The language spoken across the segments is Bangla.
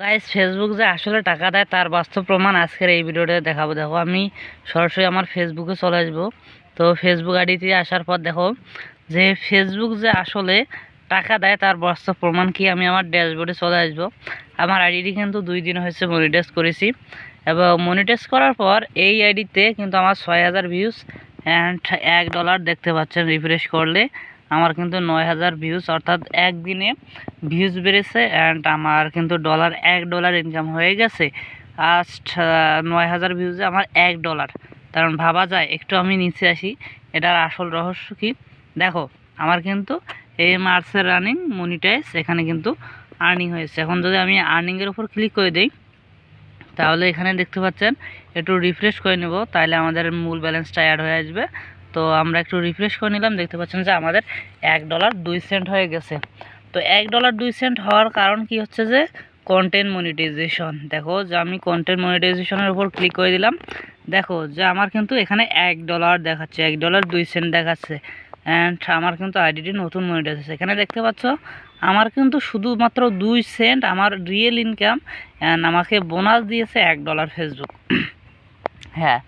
গাইস, ফেসবুক যে আসলে টাকা দেয় তার বাস্তব প্রমাণ আজকের এই ভিডিওতে দেখাবো। দেখো, আমি সরাসরি আমার ফেসবুকে চলে আসবো। তো ফেসবুক আইডিতে আসার পর দেখো যে ফেসবুক যে আসলে টাকা দেয় তার বাস্তব প্রমাণ কি, আমি আমার ড্যাশবোর্ডে চলে আসবো। আমার আইডিটি কিন্তু 2 দিন হয়েছে মনিটাইজ করেছি, এবং মনিটাইজ করার পর এই আইডিতে কিন্তু আমার 6000 ভিউজ অ্যান্ড $1 দেখতে পাচ্ছেন। রিফ্রেশ করলে আমার কিন্তু 9000 ভিউজ, অর্থাৎ একদিনে ভিউজ বেড়েছে অ্যান্ড আমার কিন্তু $1 ইনকাম হয়ে গেছে। লাস্ট 9000 ভিউজে আমার $1। কারণ ভাবা যায়, একটু আমি নিচে আসি, এটার আসল রহস্য কি দেখো। আমার কিন্তু এই মার্চের রানিং মনিটাইজ, এখানে কিন্তু আর্নিং হয়েছে। এখন যদি আমি আর্নিংয়ের উপর ক্লিক করে দিই, তাহলে এখানে দেখতে পাচ্ছেন, একটু রিফ্রেশ করে নেব, তাহলে আমাদের মূল ব্যালেন্সটা অ্যাড হয়ে আসবে। তো আমরা একটু রিফ্রেশ করে নিলাম, দেখতে পাচ্ছেন যে আমাদের $1.02 হয়ে গেছে। তো $1.02 হওয়ার কারণ কি হচ্ছে যে কন্টেন্ট মনিটাইজেশন। দেখো যে আমি কন্টেন্ট মনিটাইজেশনের উপর ক্লিক করে দিলাম, দেখো যে আমার কিন্তু এখানে $1 দেখাচ্ছে, $1.02 দেখাচ্ছে। অ্যান্ড আমার কিন্তু আইডিটি নতুন মনিটাইজ আছে। এখানে দেখতে পাচ্ছ আমার কিন্তু শুধুমাত্র 2 সেন্ট আমার রিয়েল ইনকাম, অ্যান্ড আমাকে বোনাস দিয়েছে $1 ফেসবুক। হ্যাঁ,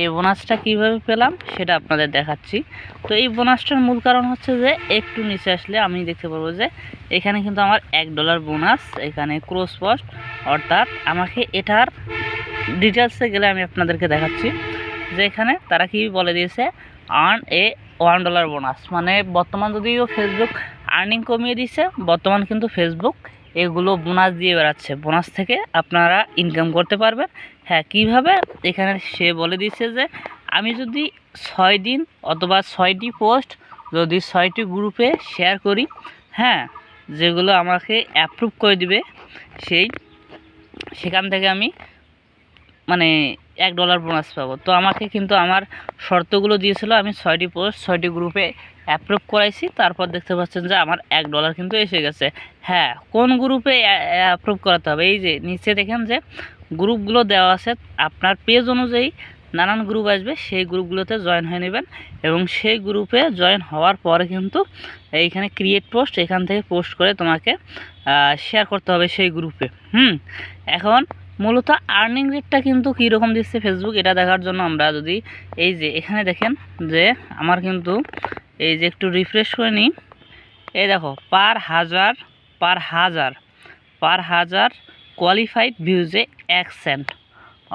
এই বোনাসটা কিভাবে পেলাম সেটা আপনাদের দেখাচ্ছি। তো এই বোনাসটার মূল কারণ হচ্ছে যে একটু নিচে আসলে আমি দেখতে পারবো যে এখানে কিন্তু আমার $1 বোনাস, এখানে ক্রস পোস্ট, অর্থাৎ আমাকে এটার ডিটেলসে গেলে আমি আপনাদেরকে দেখাচ্ছি যে এখানে তারা কি বলে দিয়েছে, আর্ন এ $1 বোনাস। মানে বর্তমান যদিও ফেসবুক আর্নিং কমিয়ে দিচ্ছে, বর্তমান কিন্তু ফেসবুক এগুলো বোনাস দিয়ে বেড়াচ্ছে। বোনাস থেকে আপনারা ইনকাম করতে পারবেন। হ্যাঁ, কীভাবে, এখানে সে বলে দিচ্ছে যে আমি যদি 6 দিন অথবা 6টি পোস্ট যদি 6টি গ্রুপে শেয়ার করি, হ্যাঁ, যেগুলো আমাকে অ্যাপ্রুভ করে দিবে, সেখান থেকে আমি মানে $1 বোনাস পাবো। তো আমাকে কিন্তু আমার শর্তগুলো দিয়েছিল, আমি 6টি পোস্ট 6টি গ্রুপে অ্যাপ্রুভ করাইছি, তারপর দেখতে পাচ্ছেন যে আমার $1 কিন্তু এসে গেছে। হ্যাঁ, কোন গ্রুপে অ্যাপ্রুভ করাতে হবে, এই যে নিচে দেখেন যে গ্রুপগুলো দেওয়া আছে, আপনার পেজ অনুযায়ী নানান গ্রুপ আসবে, সেই গ্রুপগুলোতে জয়েন হয়ে নেবেন। এবং সেই গ্রুপে জয়েন হওয়ার পরে কিন্তু এইখানে ক্রিয়েট পোস্ট, এখান থেকে পোস্ট করে তোমাকে শেয়ার করতে হবে সেই গ্রুপে। এখন মূলত আর্নিং রেটটা কিন্তু কীরকম দিচ্ছে ফেসবুক, এটা দেখার জন্য আমরা যদি এই যে এখানে দেখেন যে আমার কিন্তু এই যে একটু রিফ্রেশ করে নিই, এই দেখো পার হাজার কোয়ালিফাইড ভিউজে 1 সেন্ট।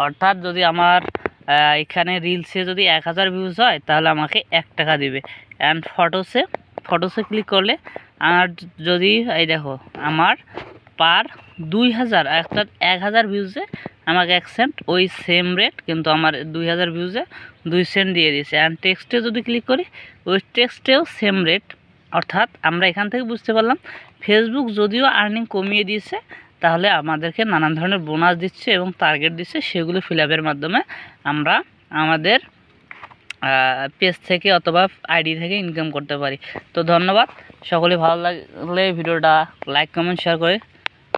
অর্থাৎ যদি আমার এখানে রিলসে যদি 1000 ভিউজ হয়, তাহলে আমাকে $1 দিবে। অ্যান্ড ফটোসে ক্লিক করলে আর যদি এই দেখো আমার পার 2000, অর্থাৎ 1000 ভিউজে আমাকে 1 সেন্ট, ওই সেম রেট কিন্তু আমার 2000 ভিউজে 2 সেন্ট দিয়ে দিয়েছে। অ্যান্ড টেক্সটে যদি ক্লিক করি, ওই টেক্সটেও সেম রেট। অর্থাৎ আমরা এখান থেকে বুঝতে পারলাম ফেসবুক যদিও আর্নিং কমিয়ে দিয়েছে, তাহলে আমাদেরকে নানান ধরনের বোনাস দিচ্ছে এবং টার্গেট দিচ্ছে, সেগুলো ফিল আপের মাধ্যমে আমরা আমাদের পেজ থেকে অথবা আইডি থেকে ইনকাম করতে পারি। তো ধন্যবাদ, সকলে ভালো লাগলে ভিডিওটা লাইক কমেন্ট শেয়ার করে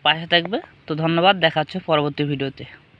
পাশে থাকবে। তো ধন্যবাদ, দেখা হচ্ছে পরবর্তী ভিডিওতে।